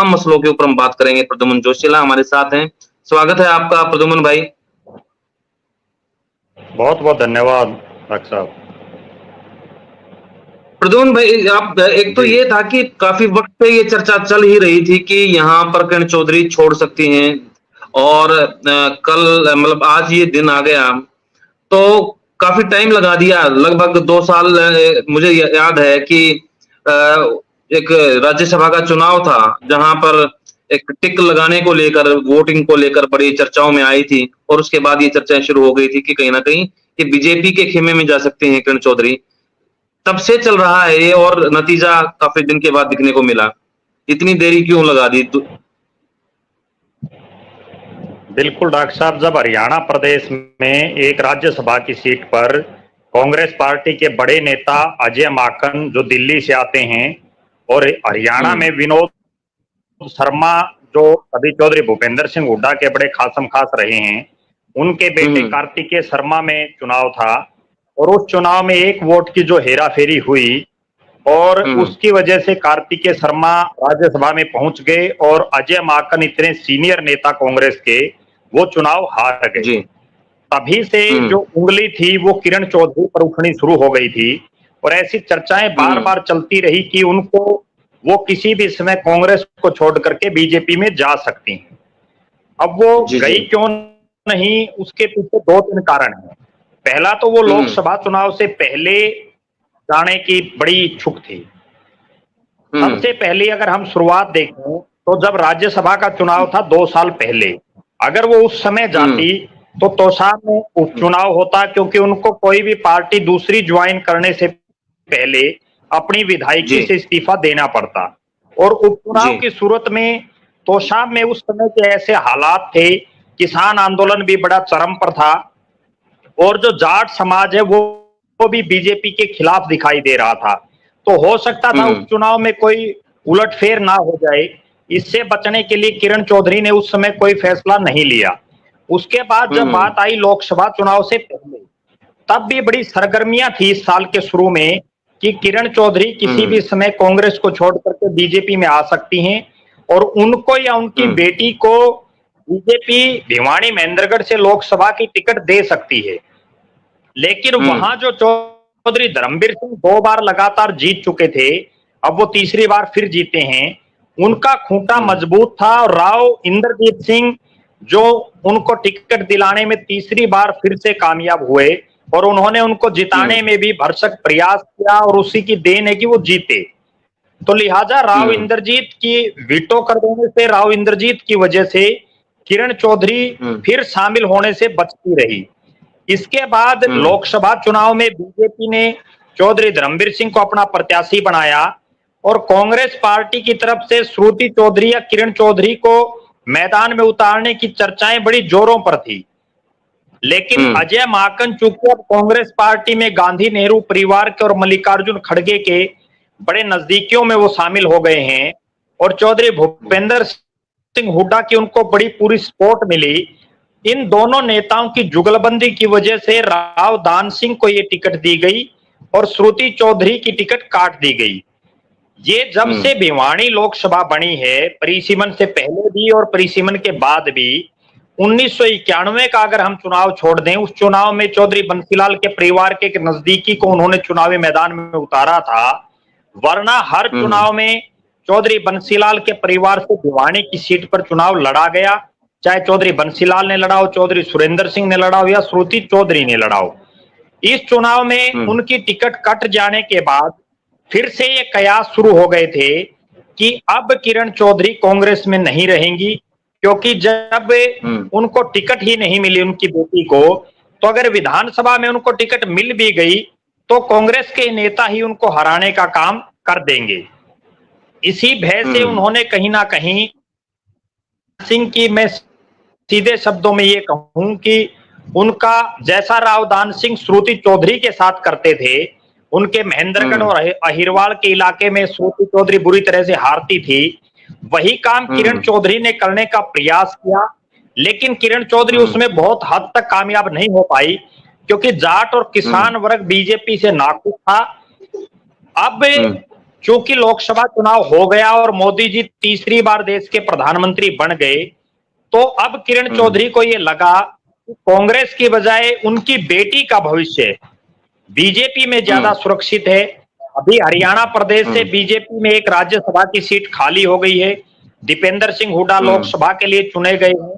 तमाम मसलों के ऊपर हम बात करेंगे। प्रद्युम्न जोशीला हमारे साथ हैं। स्वागत है आपका प्रद्युम्न भाई। बहुत बहुत धन्यवाद डॉक्टर साहब। प्रद्युम्न भाई, आप एक तो जी। ये था कि काफी वक्त से ये चर्चा चल ही रही थी कि यहाँ पर किरण चौधरी छोड़ सकती हैं, और कल मतलब आज ये दिन आ गया, तो काफी टाइम लगा दिया, लगभग 2 साल। मुझे याद है कि अ, एक राज्यसभा का चुनाव था जहां पर एक टिक लगाने को लेकर, वोटिंग को लेकर बड़ी चर्चाओं में आई थी, और उसके बाद ये चर्चाएं शुरू हो गई थी कि कहीं ना कहीं ये बीजेपी के खेमे में जा सकते हैं किरण चौधरी। तब से चल रहा है ये, और नतीजा काफी दिन के बाद दिखने को मिला। इतनी देरी क्यों लगा दी? बिल्कुल डॉक्टर साहब, जब हरियाणा प्रदेश में एक राज्यसभा की सीट पर कांग्रेस पार्टी के बड़े नेता अजय माकन जो दिल्ली से आते हैं, और हरियाणा हम्म। में विनोद शर्मा जो अभी चौधरी भूपेंद्र सिंह हुड्डा के बड़े खासम खास रहे हैं, उनके बेटे हम्म। कार्तिकेय शर्मा में चुनाव था। और उस चुनाव में एक वोट की जो हेराफेरी हुई, और हम्म। उसकी वजह से कार्तिकेय शर्मा राज्यसभा में पहुंच गए, और अजय माकन इतने सीनियर नेता कांग्रेस के, वो चुनाव हार गए। जी। तभी से हम्म। जो उंगली थी वो किरण चौधरी पर उठनी शुरू हो गई थी, और ऐसी चर्चाएं बार हम्म। बार चलती रही कि उनको, वो किसी भी समय कांग्रेस को छोड़ करके बीजेपी में जा सकती हैं। अब वो जी। जी। गई क्यों नहीं, उसके पीछे दो तीन कारण हैं। पहला तो वो हम्म। लोकसभा चुनाव से पहले जाने की बड़ी इच्छुक थी। हम्म। सबसे पहले अगर हम शुरुआत देखें तो जब राज्यसभा का चुनाव था 2 साल पहले, अगर वो उस समय हम्म। जाती तो तोसा में उपचुनाव होता, क्योंकि उनको कोई भी पार्टी दूसरी ज्वाइन करने से पहले अपनी विधायकी जी। से इस्तीफा देना पड़ता। और जी। उपचुनाव की सूरत में तोसा में उस समय के ऐसे हालात थे, किसान आंदोलन भी बड़ा चरम पर था, और जो जाट समाज है वो भी बीजेपी के खिलाफ दिखाई दे रहा था। तो हो सकता था हम्म। उपचुनाव में कोई उलटफेर ना हो जाए। इससे बचने के लिए किरण चौधरी ने उस समय कोई फैसला नहीं लिया। उसके बाद जब हम्म। बात आई लोकसभा चुनाव से पहले, तब भी बड़ी सरगर्मियां थी इस साल के शुरू में कि किरण चौधरी किसी हम्म। भी समय कांग्रेस को छोड़ करके बीजेपी में आ सकती हैं, और उनको या उनकी हम्म। बेटी को बीजेपी भिवानी महेंद्रगढ़ से लोकसभा की टिकट दे सकती है। लेकिन हम्म। वहां जो चौधरी धर्मवीर सिंह 2 बार लगातार जीत चुके थे, अब वो तीसरी बार फिर जीते हैं। उनका खूंटा हम्म। मजबूत था, और राव इंद्रजीत सिंह जो उनको टिकट दिलाने में तीसरी बार फिर से कामयाब हुए, और उन्होंने उनको जिताने हम्म। में भी भरसक प्रयास किया, और उसी की देन है कि वो जीते। तो लिहाजा राव हम्म। इंद्रजीत की वीटो कर देने से, राव इंद्रजीत की वजह से किरण चौधरी हम्म। फिर शामिल होने से बचती रही। इसके बाद हम्म। लोकसभा चुनाव में बीजेपी ने चौधरी धर्मवीर सिंह को अपना प्रत्याशी बनाया, और कांग्रेस पार्टी की तरफ से श्रुति चौधरी या किरण चौधरी को मैदान में उतारने की चर्चाएं बड़ी जोरों पर थी। लेकिन हम्म। अजय माकन चूंकि अब कांग्रेस पार्टी में गांधी नेहरू परिवार के और मल्लिकार्जुन खड़गे के बड़े नजदीकियों में वो शामिल हो गए हैं, और चौधरी भूपेंद्र सिंह हुड्डा की उनको बड़ी पूरी सपोर्ट मिली। इन दोनों नेताओं की जुगलबंदी की वजह से राव दान सिंह को ये टिकट दी गई, और श्रुति चौधरी की टिकट काट दी गई। ये जब हम्म। से भिवानी लोकसभा बनी है, परिसीमन से पहले भी और परिसीमन के बाद भी, 1991 का अगर हम चुनाव छोड़ दें, उस चुनाव में चौधरी बंसीलाल के परिवार के नजदीकी को उन्होंने चुनावी मैदान में उतारा था। वरना हर हम्म। चुनाव में चौधरी बंसीलाल के परिवार से भिवानी की सीट पर चुनाव लड़ा गया, चाहे चौधरी बंसीलाल ने लड़ा हो, चौधरी सुरेंद्र सिंह ने लड़ा हो, या श्रुति चौधरी ने लड़ा हो। इस चुनाव में हम्म। उनकी टिकट कट जाने के बाद फिर से ये कयास शुरू हो गए थे कि अब किरण चौधरी कांग्रेस में नहीं रहेंगी, क्योंकि जब हम्म। उनको टिकट ही नहीं मिली उनकी बेटी को, तो अगर विधानसभा में उनको टिकट मिल भी गई तो कांग्रेस के नेता ही उनको हराने का काम कर देंगे। इसी भय से हम्म। उन्होंने कहीं ना कहीं सिंह की, मैं सीधे शब्दों में ये कहूं कि उनका जैसा राव दान सिंह श्रुति चौधरी के साथ करते थे, उनके महेंद्रगढ़ हम्म। और अहिरवाल के इलाके में श्रुति चौधरी बुरी तरह से हारती थी, वही काम किरण हम्म। चौधरी ने करने का प्रयास किया। लेकिन किरण चौधरी हम्म। उसमें बहुत हद तक कामयाब नहीं हो पाई, क्योंकि जाट और हम्म। किसान वर्ग बीजेपी से नाखुश था। अब हम्म। चूंकि लोकसभा चुनाव हो गया और मोदी जी तीसरी बार देश के प्रधानमंत्री बन गए, तो अब किरण चौधरी को ये लगा कि कांग्रेस की बजाय उनकी बेटी का भविष्य बीजेपी में ज्यादा सुरक्षित है। अभी हरियाणा प्रदेश से बीजेपी में एक राज्यसभा की सीट खाली हो गई है। दीपेंद्र सिंह हुड्डा लोकसभा के लिए चुने गए हैं।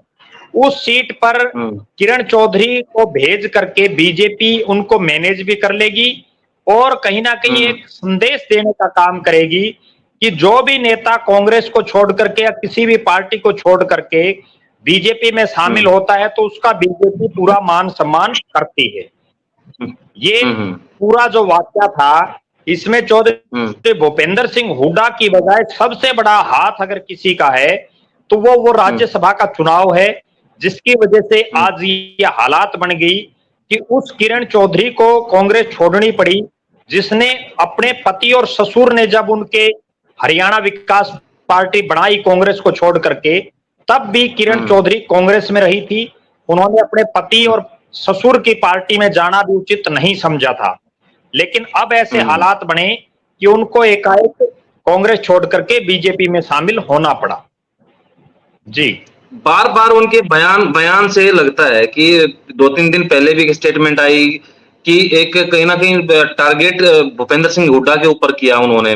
उस सीट पर किरण चौधरी को भेज करके बीजेपी उनको मैनेज भी कर लेगी और कहीं ना कहीं एक संदेश देने का काम करेगी कि जो भी नेता कांग्रेस को छोड़ करके या किसी भी पार्टी को छोड़ करके बीजेपी में शामिल होता है तो उसका बीजेपी पूरा मान सम्मान करती है। ये पूरा जो वाक्या था, इसमें चौधरी भूपेंद्र सिंह हुड्डा की बजाय सबसे बड़ा हाथ अगर किसी का है तो वो राज्यसभा का चुनाव है, जिसकी वजह से आज ये हालात बन गई कि उस किरण चौधरी को कांग्रेस छोड़नी पड़ी, जिसने अपने पति और ससुर ने जब उनके हरियाणा विकास पार्टी बनाई कांग्रेस को छोड़ करके, तब भी किरण चौधरी कांग्रेस में रही थी। उन्होंने अपने पति और ससुर की पार्टी में जाना भी उचित नहीं समझा था, लेकिन अब ऐसे हालात बने कि उनको एकाएक कांग्रेस छोड़ करके बीजेपी में शामिल होना पड़ा। जी, बार बार उनके बयान से लगता है कि 2-3 दिन पहले भी एक स्टेटमेंट आई कि एक कहीं ना कहीं टारगेट भूपेंद्र सिंह हुड्डा के ऊपर किया उन्होंने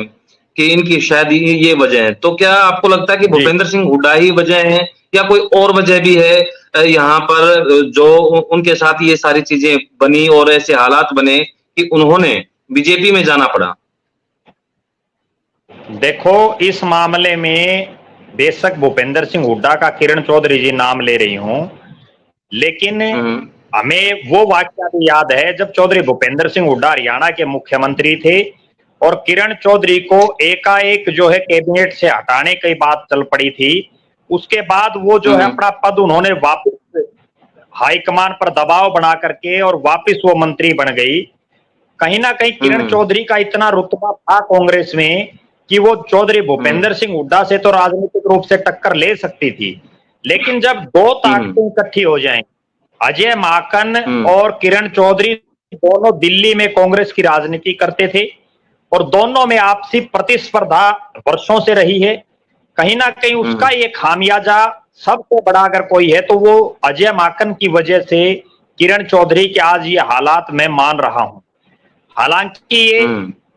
कि इनकी शायद ये वजह है। तो क्या आपको लगता है कि भूपेंद्र सिंह हुड्डा ही वजह है या कोई और वजह भी है यहाँ पर जो उनके साथ ये सारी चीजें बनी और ऐसे हालात बने कि उन्होंने बीजेपी में जाना पड़ा? देखो, इस मामले में बेशक भूपेंद्र सिंह हुड्डा का किरण चौधरी जी नाम ले रही हूं, लेकिन हमें वो वाकया भी याद है जब चौधरी भूपेंद्र सिंह हुड्डा हरियाणा के मुख्यमंत्री थे और किरण चौधरी को एकाएक जो है कैबिनेट से हटाने की बात चल पड़ी थी। उसके बाद वो जो है अपना पद उन्होंने वापस हाईकमान पर दबाव बना करके और वापस वो मंत्री बन गई। कहीं ना कहीं किरण चौधरी का इतना रुतबा था कांग्रेस में कि वो चौधरी भूपेंद्र सिंह हुड्डा से तो राजनीतिक रूप से टक्कर ले सकती थी, लेकिन जब दो ताकतें इकट्ठी हो जाएं, अजय माकन और किरण चौधरी दोनों दिल्ली में कांग्रेस की राजनीति करते थे और दोनों में आपसी प्रतिस्पर्धा वर्षों से रही है। कहीं ना कहीं उसका ये खामियाजा सबसे बड़ा अगर कोई है तो वो अजय माकन की वजह से किरण चौधरी के आज ये हालात मैं मान रहा हूं। हालांकि ये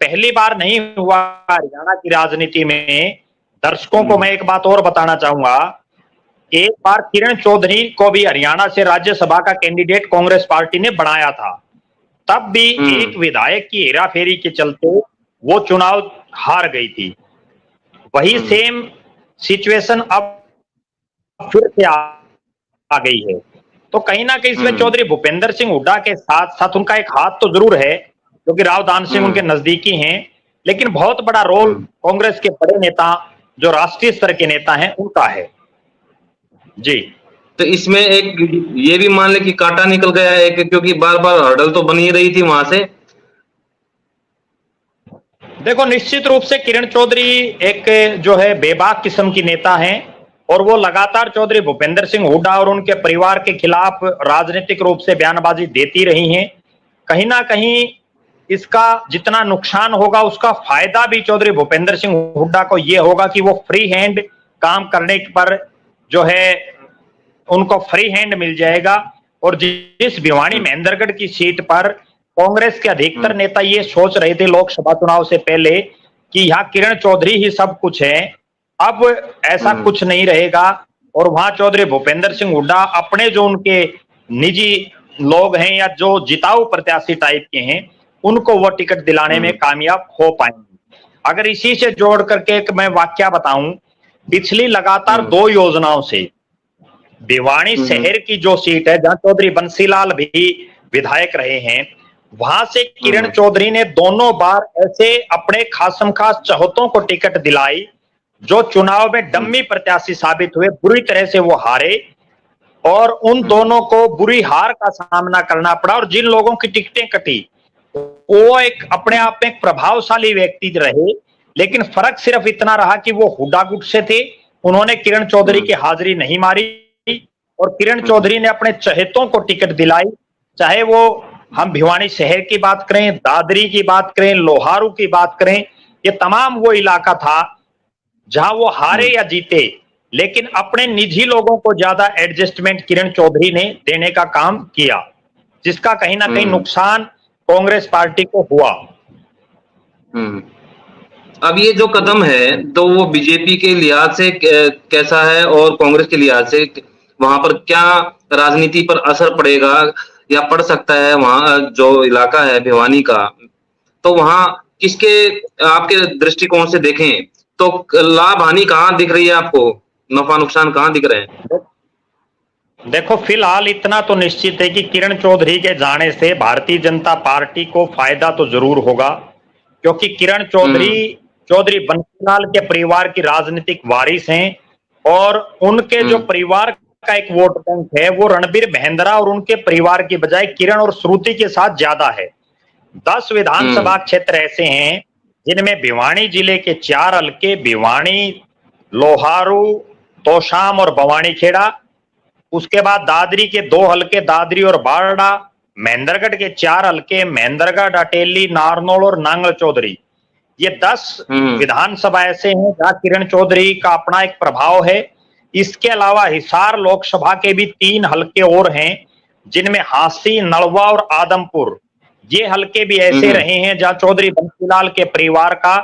पहली बार नहीं हुआ हरियाणा की राजनीति में। दर्शकों को मैं एक बात और बताना चाहूंगा, एक बार किरण चौधरी को भी हरियाणा से राज्यसभा का कैंडिडेट कांग्रेस पार्टी ने बनाया था, तब भी एक विधायक की हेराफेरी के चलते वो चुनाव हार गई थी। वही सेम सिचुएशन अब फिर से आ गई है। तो कहीं ना कहीं इसमें चौधरी भूपेंद्र सिंह हुड्डा के साथ साथ उनका एक हाथ तो जरूर है, क्योंकि राव दान सिंह उनके नजदीकी हैं, लेकिन बहुत बड़ा रोल कांग्रेस के बड़े नेता जो राष्ट्रीय स्तर के नेता हैं उनका है। जी, तो इसमें एक ये भी मान ले कि कांटा निकल गया है क्योंकि बार बार हर्डल तो बनी रही थी वहां से। देखो, निश्चित रूप से किरण चौधरी एक जो है बेबाक किस्म की नेता हैं और वो लगातार चौधरी भूपेंद्र सिंह हुड्डा और उनके परिवार के खिलाफ राजनीतिक रूप से बयानबाजी देती रही हैं। कहीं ना कहीं इसका जितना नुकसान होगा उसका फायदा भी चौधरी भूपेंद्र सिंह हुड्डा को यह होगा कि वो फ्री हैंड काम करने पर जो है उनको फ्री हैंड मिल जाएगा। और जिस भिवानी महेंद्रगढ़ की सीट पर कांग्रेस के अधिकतर नेता ये सोच रहे थे लोकसभा चुनाव से पहले कि यहाँ किरण चौधरी ही सब कुछ है, अब ऐसा कुछ नहीं रहेगा और वहां चौधरी भूपेंद्र सिंह हुड्डा अपने जो उनके निजी लोग हैं या जो जिताऊ प्रत्याशी टाइप के हैं उनको वो टिकट दिलाने में कामयाब हो पाएंगे। अगर इसी से जोड़ करके एक मैं वाक्या बताऊं, पिछली लगातार 2 योजनाओं से भिवानी शहर की जो सीट है जहां चौधरी बंसीलाल भी विधायक रहे हैं, वहां से किरण चौधरी ने दोनों बार ऐसे अपने खासम खास चहेतों को टिकट दिलाई जो चुनाव में डम्मी प्रत्याशी साबित हुए, बुरी तरह से वो हारे और उन दोनों को बुरी हार का सामना करना पड़ा। और जिन लोगों की टिकटें कटी वो एक अपने आप में एक प्रभावशाली व्यक्ति रहे, लेकिन फर्क सिर्फ इतना रहा कि वो हुड्डा गुट से थे, उन्होंने किरण चौधरी की हाजिरी नहीं मारी और किरण चौधरी ने अपने चहेतों को टिकट दिलाई। चाहे वो हम भिवानी शहर की बात करें, दादरी की बात करें, लोहारू की बात करें ये तमाम वो इलाका था जहां वो हारे या जीते, लेकिन अपने निजी लोगों को ज्यादा एडजस्टमेंट किरण चौधरी ने देने का काम किया, जिसका कहीं ना कहीं नुकसान कांग्रेस पार्टी को हुआ। हम्म। अब ये जो कदम है तो वो बीजेपी के लिहाज से कैसा है और कांग्रेस के लिहाज से वहां पर क्या राजनीति पर असर पड़ेगा या पड़ सकता है? वहां जो इलाका है भिवानी का, तो वहां किसके आपके दृष्टिकोण से देखें तो लाभ हानि कहाँ दिख रही है आपको? नफा नुकसान कहाँ दिख रहे हैं? देखो, फिलहाल इतना तो निश्चित है कि किरण चौधरी के जाने से भारतीय जनता पार्टी को फायदा तो जरूर होगा, क्योंकि किरण चौधरी बंसीलाल के परिवार की राजनीतिक वारिस हैं और उनके जो परिवार का एक वोट बैंक है वो रणबीर महेंद्रा और उनके परिवार की बजाय किरण और श्रुति के साथ ज्यादा है। 10 विधानसभा क्षेत्र ऐसे हैं जिनमें भिवानी जिले के 4 हलके, भिवानी, लोहारू, तोशाम और भवानीखेड़ा, उसके बाद दादरी के 2 हलके, दादरी और बारडा, महेंद्रगढ़ के 4 हलके, महेंद्रगढ़, अटेली, नारनौल और नांगल चौधरी। ये 10 विधानसभा ऐसे हैं जहां किरण चौधरी का अपना एक प्रभाव है। इसके अलावा हिसार लोकसभा के भी 3 हलके और हैं जिनमें हांसी, नलवा और आदमपुर, ये हलके भी ऐसे रहे हैं जहां चौधरी बंसीलाल के परिवार का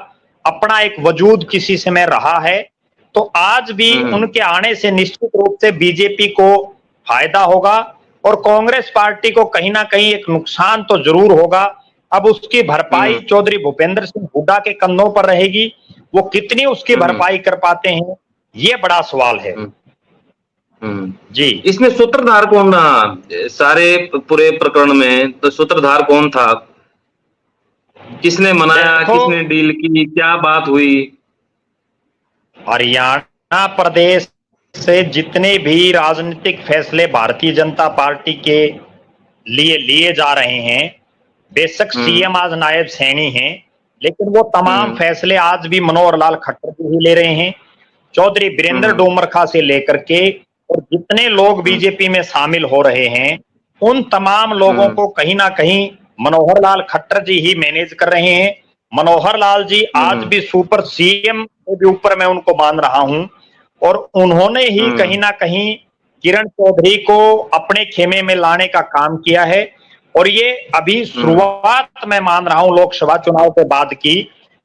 अपना एक वजूद किसी समय रहा है। तो आज भी उनके आने से निश्चित रूप से बीजेपी को फायदा होगा और कांग्रेस पार्टी को कहीं ना कहीं एक नुकसान तो जरूर होगा। अब उसकी भरपाई चौधरी भूपेंद्र सिंह हुड्डा के कंधों पर रहेगी। वो कितनी उसकी भरपाई कर पाते हैं, ये बड़ा सवाल है। जी, इसमें सूत्रधार कौन रहा सारे पूरे प्रकरण में? तो सूत्रधार कौन था? किसने मनाया, किसने डील की, क्या बात हुई? हरियाणा प्रदेश से जितने भी राजनीतिक फैसले भारतीय जनता पार्टी के लिए लिए जा रहे हैं, बेशक सीएम आज नायब सैनी हैं, लेकिन वो तमाम फैसले आज भी मनोहर लाल खट्टर जी ही ले रहे हैं। चौधरी वीरेंद्र डोमरखा से लेकर के और जितने लोग बीजेपी में शामिल हो रहे हैं, उन तमाम लोगों को कहीं ना कहीं मनोहर लाल खट्टर जी ही मैनेज कर रहे हैं। मनोहर लाल जी आज भी सुपर सीएम के भी ऊपर मैं उनको मान रहा हूं और उन्होंने ही कहीं ना कहीं किरण चौधरी को अपने खेमे में लाने का काम किया है। और ये अभी शुरुआत मैं मान रहा हूं लोकसभा चुनाव के बाद की,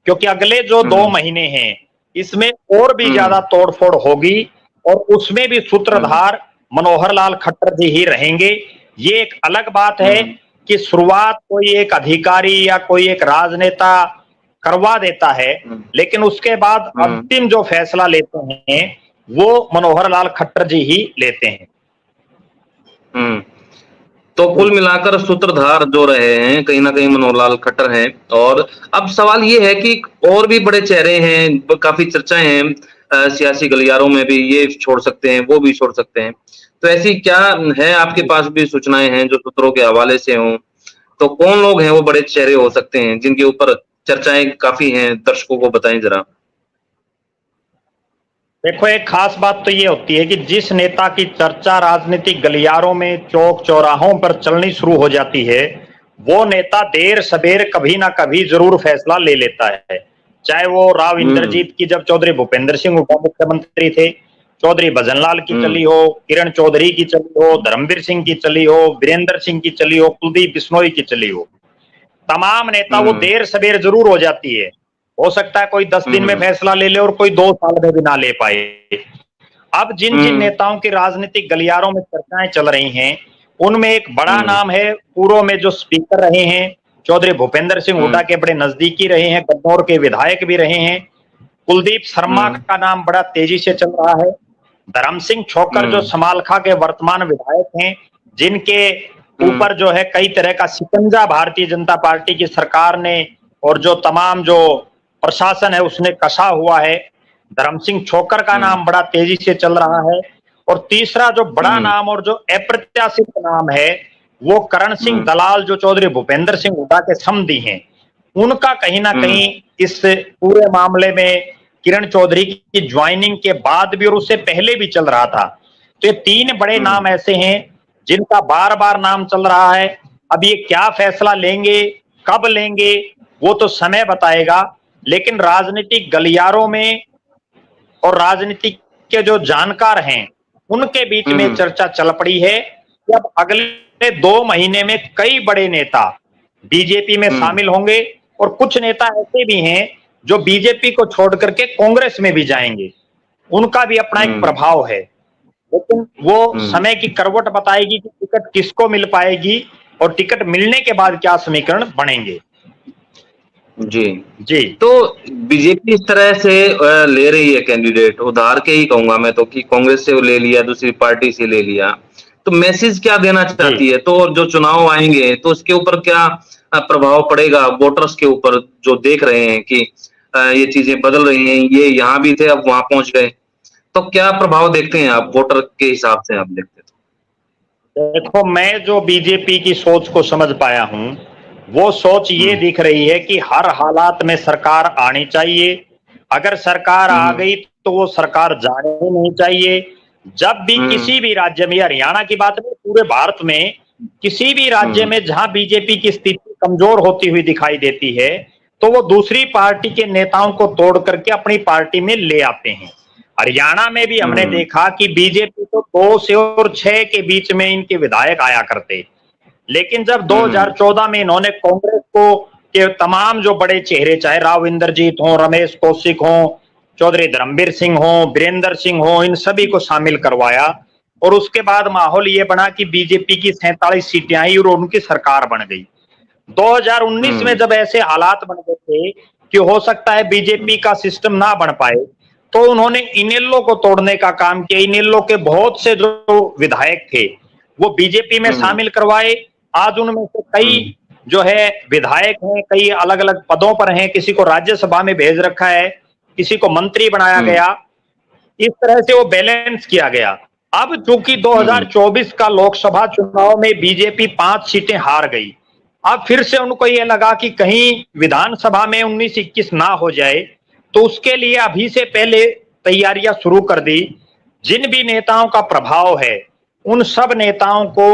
क्योंकि अगले जो 2 महीने हैं इसमें और भी ज्यादा तोड़फोड़ होगी और उसमें भी सूत्रधार मनोहर लाल खट्टर जी ही रहेंगे। ये एक अलग बात है कि शुरुआत कोई एक अधिकारी या कोई एक राजनेता करवा देता है, लेकिन उसके बाद अंतिम जो फैसला लेते हैं वो मनोहर लाल खट्टर जी ही लेते हैं। तो कुल मिलाकर सूत्रधार जो रहे हैं कहीं ना कहीं मनोहर लाल खट्टर हैं। और अब सवाल ये है कि और भी बड़े चेहरे हैं, काफी चर्चाएं हैं सियासी गलियारों में भी, ये छोड़ सकते हैं, वो भी छोड़ सकते हैं। तो ऐसी क्या है आपके पास भी सूचनाएं हैं जो सूत्रों के हवाले से हों? तो कौन लोग हैं वो बड़े चेहरे हो सकते हैं जिनके ऊपर चर्चाएं काफी हैं? दर्शकों को बताएं जरा। देखो, एक खास बात तो ये होती है कि जिस नेता की चर्चा राजनीतिक गलियारों में, चौक चौराहों पर चलनी शुरू हो जाती है, वो नेता देर सबेर कभी ना कभी जरूर फैसला ले लेता है। चाहे वो राव इंद्रजीत की जब चौधरी भूपेंद्र सिंह उप मुख्यमंत्री थे, चौधरी भजनलाल की चली हो, किरण चौधरी की चली हो, धर्मवीर सिंह की चली हो, वीरेंद्र सिंह की चली हो, कुलदीप बिश्नोई की चली हो, तमाम नेता वो देर सबेर जरूर हो जाती है। हो सकता है कोई 10 दिन में फैसला ले ले और कोई 2 साल में भी ना ले पाए। अब जिन जिन नेताओं की राजनीतिक गलियारों में चर्चाएं चल रही हैं, उनमें एक बड़ा नाम है, पूर्व में जो स्पीकर रहे हैं चौधरी भूपेंद्र सिंह हुड्डा के बड़े नजदीकी रहे हैं, गन्नौर के विधायक भी रहे हैं, कुलदीप शर्मा का नाम बड़ा तेजी से चल रहा है। धर्म सिंह छोकर जो समालखा के वर्तमान विधायक हैं, जिनके ऊपर जो है कई तरह का शिकंजा भारतीय जनता पार्टी की सरकार ने और जो तमाम जो प्रशासन है उसने कसा हुआ है, धर्म सिंह छोकर का नाम बड़ा तेजी से चल रहा है। और तीसरा जो बड़ा नाम और जो अप्रत्याशित नाम है वो करण सिंह दलाल, जो चौधरी भूपेंद्र सिंह हुड्डा के समधी हैं, उनका कहीं ना कहीं इस पूरे मामले में किरण चौधरी की ज्वाइनिंग के बाद भी और उससे पहले भी चल रहा था। तो ये 3 बड़े नाम ऐसे हैं जिनका बार बार नाम चल रहा है। अब ये क्या फैसला लेंगे, कब लेंगे, वो तो समय बताएगा। लेकिन राजनीतिक गलियारों में और राजनीति के जो जानकार हैं उनके बीच में चर्चा चल पड़ी है कि अब अगले 2 महीने में कई बड़े नेता बीजेपी में शामिल होंगे और कुछ नेता ऐसे भी हैं जो बीजेपी को छोड़ करके कांग्रेस में भी जाएंगे। उनका भी अपना एक प्रभाव है, लेकिन वो समय की करवट बताएगी कि टिकट किसको मिल पाएगी और टिकट मिलने के बाद क्या समीकरण बनेंगे। जी जी तो बीजेपी इस तरह से ले रही है कैंडिडेट, उधार के ही कहूंगा मैं तो, कि कांग्रेस से ले लिया, दूसरी पार्टी से ले लिया, तो मैसेज क्या देना चाहती है? तो जो चुनाव आएंगे तो इसके ऊपर क्या प्रभाव पड़ेगा वोटर्स के ऊपर, जो देख रहे हैं कि ये चीजें बदल रही हैं, ये यहाँ भी थे अब वहां पहुंच गए, तो क्या प्रभाव देखते हैं आप वोटर के हिसाब से? आप देखते तो देखो, मैं जो बीजेपी की सोच को समझ पाया हूं वो सोच ये दिख रही है कि हर हालात में सरकार आनी चाहिए। अगर सरकार आ गई तो वो सरकार जाने नहीं चाहिए। जब भी किसी भी राज्य में, हरियाणा की बात नहीं, पूरे भारत में किसी भी राज्य में जहां बीजेपी की स्थिति कमजोर होती हुई दिखाई देती है तो वो दूसरी पार्टी के नेताओं को तोड़ करके अपनी पार्टी में ले आते हैं। हरियाणा में भी हमने देखा कि बीजेपी तो 2 से और 6 के बीच में इनके विधायक आया करते, लेकिन जब 2014 में इन्होंने कांग्रेस को के तमाम जो बड़े चेहरे, चाहे राव इंद्रजीत हो, रमेश कौशिक हो, चौधरी धर्मवीर सिंह हो, वीरेंद्र सिंह हो, इन सभी को शामिल करवाया और उसके बाद माहौल ये बना कि बीजेपी की 47 सीटें आई और उनकी सरकार बन गई। 2019 में जब ऐसे हालात बन गए थे कि हो सकता है बीजेपी का सिस्टम ना बन पाए, तो उन्होंने इनेलो को तोड़ने का काम किया। इनेलो के बहुत से जो विधायक थे वो बीजेपी में शामिल करवाए। आज उनमें से कई जो है विधायक हैं, कई अलग अलग पदों पर हैं, किसी को राज्यसभा में भेज रखा है, किसी को मंत्री बनाया गया। इस तरह से वो बैलेंस किया गया। अब चूंकि 2024 का लोकसभा चुनाव में बीजेपी 5 सीटें हार गई, अब फिर से उनको ये लगा कि कहीं विधानसभा में 19-21 ना हो जाए, तो उसके लिए अभी से पहले तैयारियां शुरू कर दी। जिन भी नेताओं का प्रभाव है उन सब नेताओं को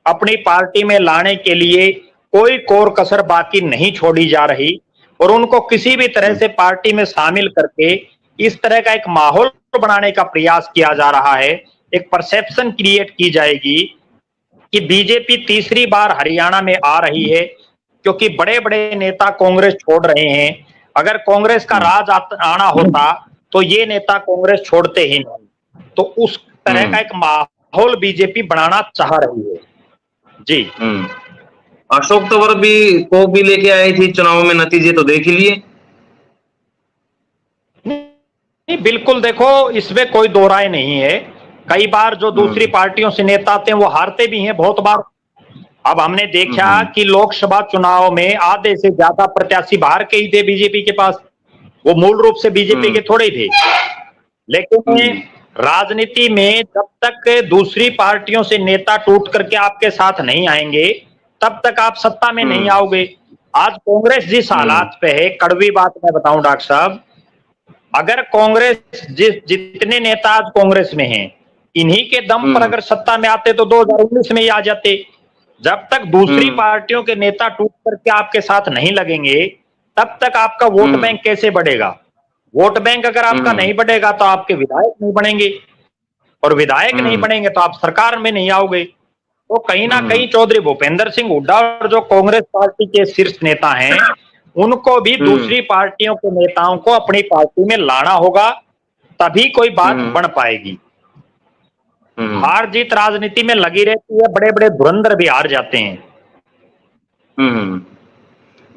अपनी पार्टी में लाने के लिए कोई कोर कसर बाकी नहीं छोड़ी जा रही और उनको किसी भी तरह से पार्टी में शामिल करके इस तरह का एक माहौल बनाने का प्रयास किया जा रहा है। एक परसेप्शन क्रिएट की जाएगी कि बीजेपी तीसरी बार हरियाणा में आ रही है, क्योंकि बड़े बड़े नेता कांग्रेस छोड़ रहे हैं। अगर कांग्रेस का राज आना होता तो ये नेता कांग्रेस छोड़ते ही नहीं। तो उस तरह का एक माहौल बीजेपी बनाना चाह रही है। जी अशोक तंवर भी लेके आई थी चुनाव में, नतीजे तो देख ही लिए। नहीं, बिल्कुल, देखो इसमें कोई दो राय नहीं है। कई बार जो दूसरी पार्टियों से नेता आते हैं वो हारते भी हैं बहुत बार। अब हमने देखा कि लोकसभा चुनाव में आधे से ज्यादा प्रत्याशी बाहर के ही थे बीजेपी के पास, वो मूल रूप से बीजेपी के थोड़े ही थे। लेकिन राजनीति में जब तक दूसरी पार्टियों से नेता टूट करके आपके साथ नहीं आएंगे तब तक आप सत्ता में नहीं आओगे। आज कांग्रेस जिस हालात पे है, कड़वी बात मैं बताऊं डॉक्टर साहब, अगर कांग्रेस जितने नेता आज कांग्रेस में हैं, इन्हीं के दम पर अगर सत्ता में आते तो 2019 में ही आ जाते। जब तक दूसरी पार्टियों के नेता टूट करके आपके साथ नहीं लगेंगे तब तक आपका वोट बैंक कैसे बढ़ेगा? वोट बैंक अगर आपका नहीं बढ़ेगा तो आपके विधायक नहीं बनेंगे और विधायक नहीं बनेंगे तो आप सरकार में नहीं आओगे। तो कहीं ना कहीं चौधरी भूपेंद्र सिंह हुड्डा और जो कांग्रेस पार्टी के शीर्ष नेता हैं उनको भी दूसरी पार्टियों के नेताओं को अपनी पार्टी में लाना होगा, तभी कोई बात बन पाएगी। हार जीत राजनीति में लगी रहती है, बड़े बड़े धुरंधर भी हार जाते हैं।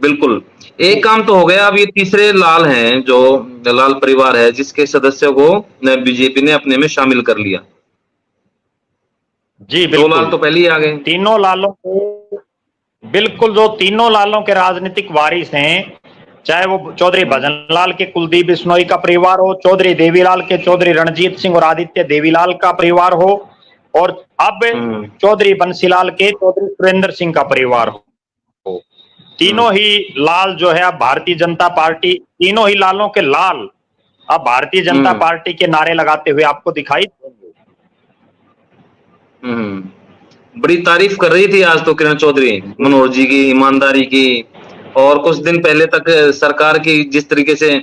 बिल्कुल। एक काम तो हो गया, अब ये तीसरे लाल हैं, जो लाल परिवार है जिसके सदस्यों को बीजेपी ने अपने में शामिल कर लिया। जी बिल्कुल, 2 लाल तो पहले ही आ गए। तीनों लालों के, बिल्कुल, जो तीनों लालों के राजनीतिक वारिस हैं, चाहे वो चौधरी भजनलाल के कुलदीप बिश्नोई का परिवार हो, चौधरी देवीलाल के चौधरी रणजीत सिंह और आदित्य देवीलाल का परिवार हो, और अब चौधरी बंसीलाल के चौधरी सुरेंद्र सिंह का परिवार हो, तीनों ही लाल जो है अब भारतीय जनता पार्टी, तीनों ही लालों के लाल अब भारतीय जनता पार्टी के नारे लगाते हुए आपको दिखाई देंगे। बड़ी तारीफ कर रही थी आज तो किरण चौधरी मनोहर जी की ईमानदारी की, और कुछ दिन पहले तक सरकार की जिस तरीके से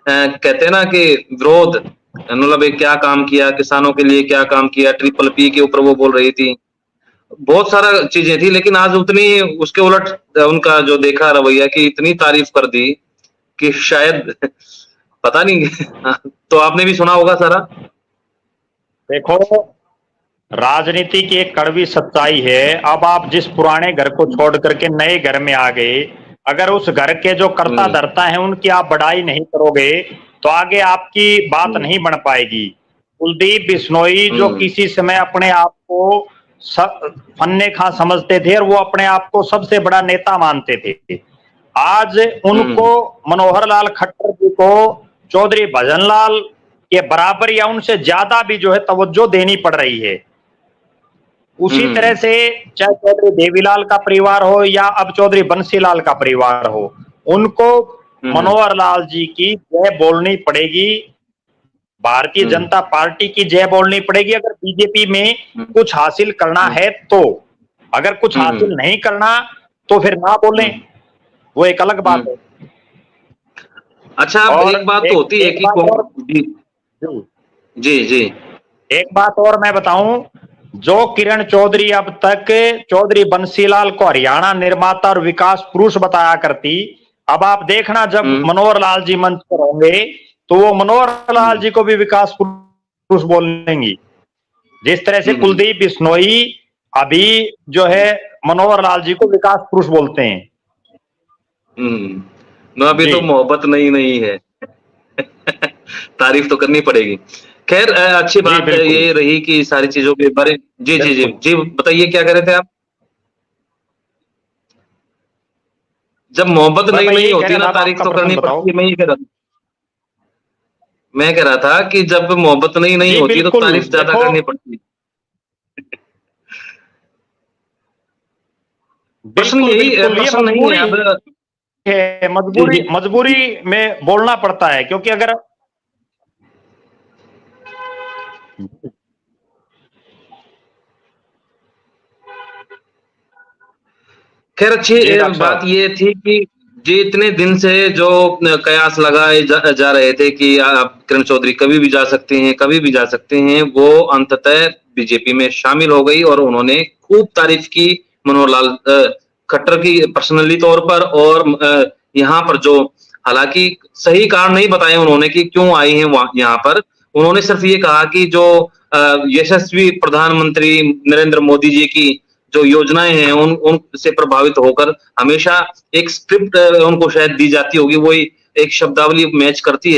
कहते हैं ना कि विरोध, मतलब ये क्या काम किया, किसानों के लिए क्या काम किया, ट्रिपल पी के ऊपर वो बोल रही थी। बहुत सारा चीजें थी, लेकिन आज उतनी उसके उलट उनका जो देखा रवैया कि इतनी तारीफ कर दी कि शायद पता नहीं। तो आपने भी सुना होगा सारा। देखो, राजनीति की एक कड़वी सच्चाई है। अब आप जिस पुराने घर को छोड़ करके नए घर में आ गए, अगर उस घर के जो कर्ता हम्म, धर्ता हैं उनकी आप बड़ाई नहीं करोगे तो आगे आपकी बात हम्म, नहीं बन पाएगी। कुलदीप बिश्नोई जो हम्म, किसी समय अपने आप को फन्ने खां समझते थे और वो अपने आप को सबसे बड़ा नेता मानते थे, आज उनको, हम्म, मनोहर लाल खट्टर जी को चौधरी भजनलाल के बराबर या उनसे ज्यादा भी जो है तवज्जो देनी पड़ रही है। उसी तरह हम्म, से चाहे चौधरी देवीलाल का परिवार हो या अब चौधरी बंसीलाल का परिवार हो, उनको हम्म, मनोहर लाल जी की जय बोलनी पड़ेगी, भारतीय हम्म, जनता पार्टी की जय बोलनी पड़ेगी अगर बीजेपी में हम्म, कुछ हासिल करना हम्म, है तो। अगर कुछ हासिल हम्म, नहीं करना तो फिर ना बोलें, हम्म, वो एक अलग बात हम्म। है। अच्छा, अब और एक बात तो एक होती है एक कि बात और, जी, जी, जी, जी। एक बात और मैं बताऊं, जो किरण चौधरी अब तक चौधरी बंसीलाल को हरियाणा निर्माता और विकास पुरुष बताया करती, अब आप देखना जब हम्म, मनोहर लाल जी मंच पर होंगे तो वो मनोहर लाल हम्म, जी को भी विकास पुरुष बोलेंगी, जिस तरह से हम्म, कुलदीप बिश्नोई अभी जो है मनोहर लाल जी को विकास पुरुष बोलते हैं। हम्म। no, अभी जी तो मोहब्बत नहीं नहीं है। तारीफ तो करनी पड़ेगी। खैर, अच्छी जी बात बिल्कुल ये रही कि सारी चीजों के बारे। जी, जी, जी, बिल्कुल। जी, बताइए क्या कह रहे थे आप? जब मोहब्बत मैं नहीं भाई नहीं यही कह होती रहा ना, था, अब तारीफ आपका तो प्रश्न करनी बताओ। पड़ती है। मैं कह रहा था कि जब मोहब्बत नहीं नहीं जी होती है तो बिल्कुल, तारीफ ज्यादा देखो, करनी पड़ती है। प्रश्न बिल्कुल यही बिल्कुल ये प्रश्न नहीं है मजबूरी अब। है, जी, मजबूरी जी, मजबूरी जी। में बोलना पड़ता है क्योंकि अगर, खैर, अच्छी जी डॉक्टर बात साहब। ये थी कि जी इतने दिन से जो कयास लगाए जा रहे थे कि आप किरण चौधरी कभी भी जा सकते हैं, कभी भी जा सकते हैं, वो अंततः बीजेपी में शामिल हो गई और उन्होंने खूब तारीफ की मनोहर लाल खट्टर की पर्सनली तौर पर। और यहाँ पर जो, हालांकि सही कारण नहीं बताए उन्होंने कि क्यों आई हैं यहाँ पर। उन्होंने सिर्फ ये कहा कि जो यशस्वी प्रधानमंत्री नरेंद्र मोदी जी की जो योजनाएं हैं उनसे प्रभावित होकर हमेशा एक स्क्रिप्ट उनको शायद दी जाती होगी, वही एक शब्दावली मैच करती है।